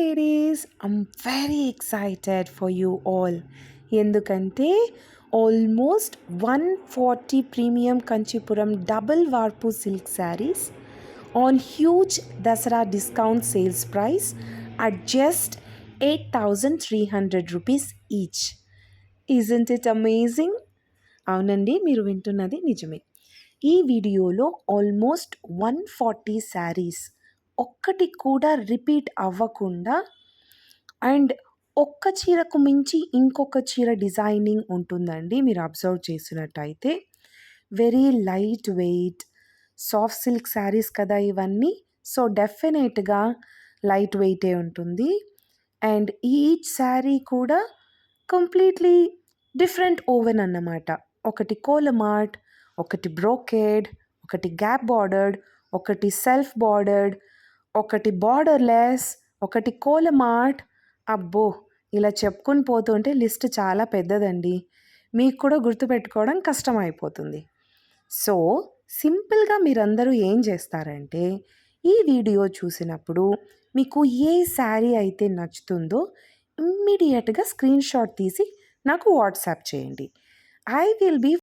ladies, I'm very excited for you all. ఎందుకంటే almost 140 premium Kanchipuram double వార్పు silk saris on huge Dasara discount sales price at just 8,300 rupees each. Isn't it amazing? అవునండి, మీరు వింటున్నది నిజమే. ఈ వీడియోలో ఆల్మోస్ట్ 140 శారీస్ ఒక్కటి కూడా రిపీట్ అవ్వకుండా అండ్ ఒక్క చీరకు మించి ఇంకొక చీర డిజైనింగ్ ఉంటుందండి. మీరు అబ్జర్వ్ చేసినట్టయితే very light weight soft silk saris కదా ఇవన్నీ. సో డెఫినెట్గా లైట్ వెయిటే ఉంటుంది. అండ్ ఈచ్ శారీ కూడా కంప్లీట్లీ డిఫరెంట్ ఓవెన్ అన్నమాట. ఒకటి కోలమాట్, ఒకటి బ్రోకేడ్, ఒకటి గ్యాప్ బార్డర్డ్, ఒకటి సెల్ఫ్ బార్డర్డ్, ఒకటి బార్డర్లెస్, ఒకటి కోలమాట్. అబ్బో, ఇలా చెప్పుకొని పోతుంటే లిస్ట్ చాలా పెద్దదండి. మీకు కూడా గుర్తుపెట్టుకోవడం కష్టమైపోతుంది. సో సింపుల్గా మీరందరూ ఏం చేస్తారంటే ఈ వీడియో చూసినప్పుడు మీకు ఏ శారీ అయితే నచ్చుతుందో ఇమ్మీడియట్గా స్క్రీన్ షాట్ తీసి నాకు వాట్సాప్ చేయండి. I will be